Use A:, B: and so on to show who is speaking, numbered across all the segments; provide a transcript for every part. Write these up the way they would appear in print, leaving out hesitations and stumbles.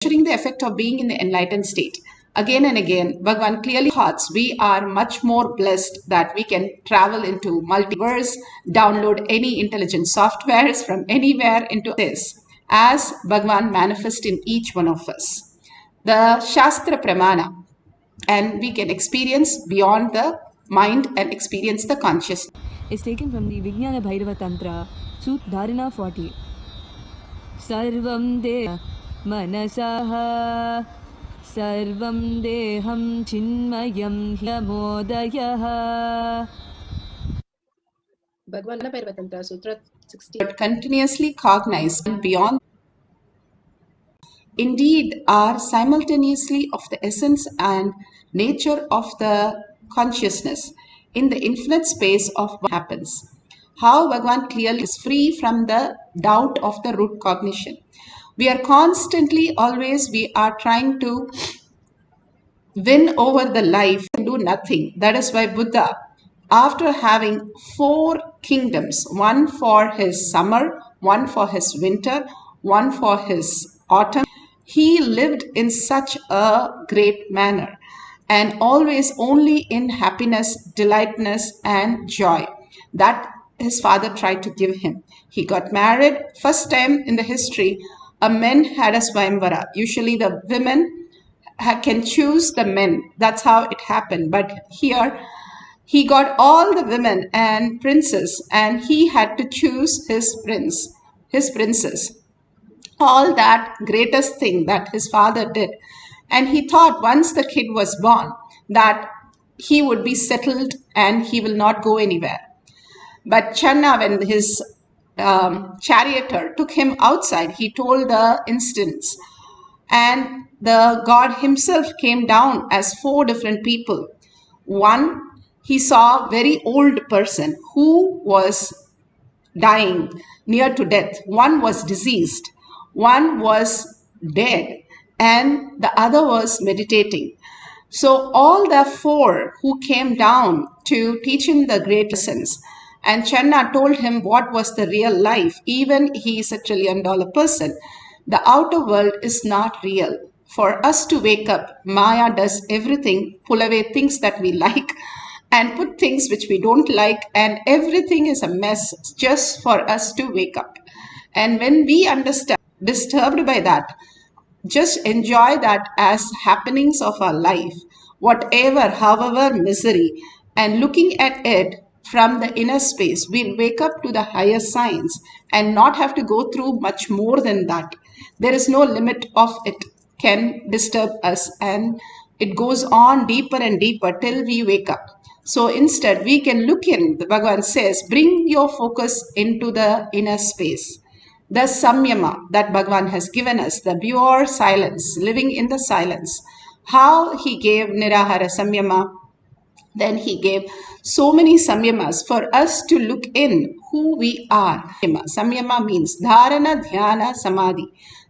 A: measuring the effect of being in the enlightened state. Again and again, Bhagavan clearly thoughts we are much more blessed that we can travel into multiverse, download any intelligent softwares from anywhere into this, as Bhagavan manifests in each one of us. The Shastra Pramana, and we can experience beyond the mind and experience the consciousness.
B: Is taken from the Vijnana Bhairava Tantra, Sut Dharana 40. Sarvam de manasaha sarvam deham chinmayam hyamodayaha.
C: Bhagavana Bhairava Tantra, Sutra 60.
A: But continuously cognize beyond, indeed are simultaneously of the essence and nature of the consciousness in the infinite space of what happens. How Bhagavan clearly is free from the doubt of the root cognition. We are constantly, always, we are trying to win over the life and do nothing. That is why Buddha, after having 4 kingdoms, one for his summer, one for his winter, one for his autumn, he lived in such a great manner and always only in happiness, delightness, and joy that his father tried to give him. He got married. First time in the history, a man had a Swayamvara. Usually the women can choose the men. That's how it happened. But here, he got all the women and princes, and he had to choose his prince, his princess. All that greatest thing that his father did. And he thought once the kid was born that he would be settled and he will not go anywhere. But Channa, when his charioteer took him outside, he told the instance. And the God himself came down as 4 different people. One, he saw a very old person who was dying near to death. One was diseased. One was dead. And the other was meditating. So all the 4 who came down to teach him the great lessons. And Channa told him what was the real life. Even he is $1 trillion person. The outer world is not real. For us to wake up, Maya does everything, pull away things that we like and put things which we don't like, and everything is a mess just for us to wake up. And when we understand, disturbed by that, just enjoy that as happenings of our life, whatever, however misery, and looking at it from the inner space, we'll wake up to the higher science and not have to go through much more than that. There is no limit of it can disturb us, and it goes on deeper and deeper till we wake up. So instead, we can look in, the Bhagavan says, bring your focus into the inner space. The samyama that Bhagavan has given us, the pure silence, living in the silence. How he gave nirahara samyama, then he gave so many samyamas for us to look in who we are. Samyama means dharana, dhyana, samadhi.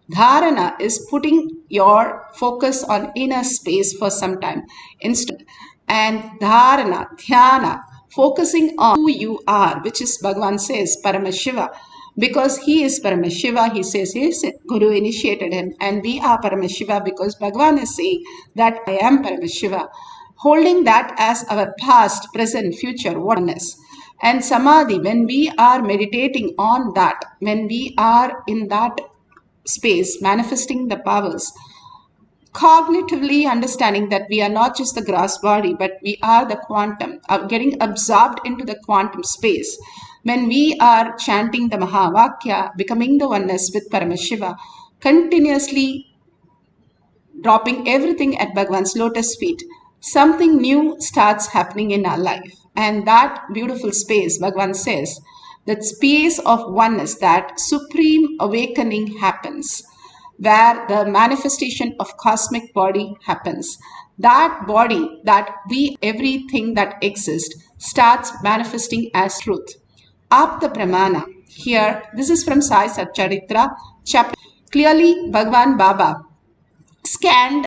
A: Dharana is putting your focus on inner space for some time. And dharana, dhyana, focusing on who you are, which is Bhagavan says, Paramashiva. Because he is Paramashiva, he says his Guru initiated him, and we are Paramashiva because Bhagavan is saying that I am Paramashiva. Holding that as our past, present, future, oneness. And samadhi, when we are meditating on that, when we are in that space, manifesting the powers, cognitively understanding that we are not just the gross body, but we are the quantum, getting absorbed into the quantum space. When we are chanting the Mahavakya, becoming the oneness with Paramashiva, continuously dropping everything at Bhagavan's lotus feet, something new starts happening in our life. And that beautiful space, Bhagavan says, that space of oneness, that supreme awakening happens, where the manifestation of cosmic body happens. That body, that we, everything that exists, starts manifesting as truth. Apta Pramana. Here, this is from Sai Satcharitra, chapter. Clearly, Bhagavan Baba scanned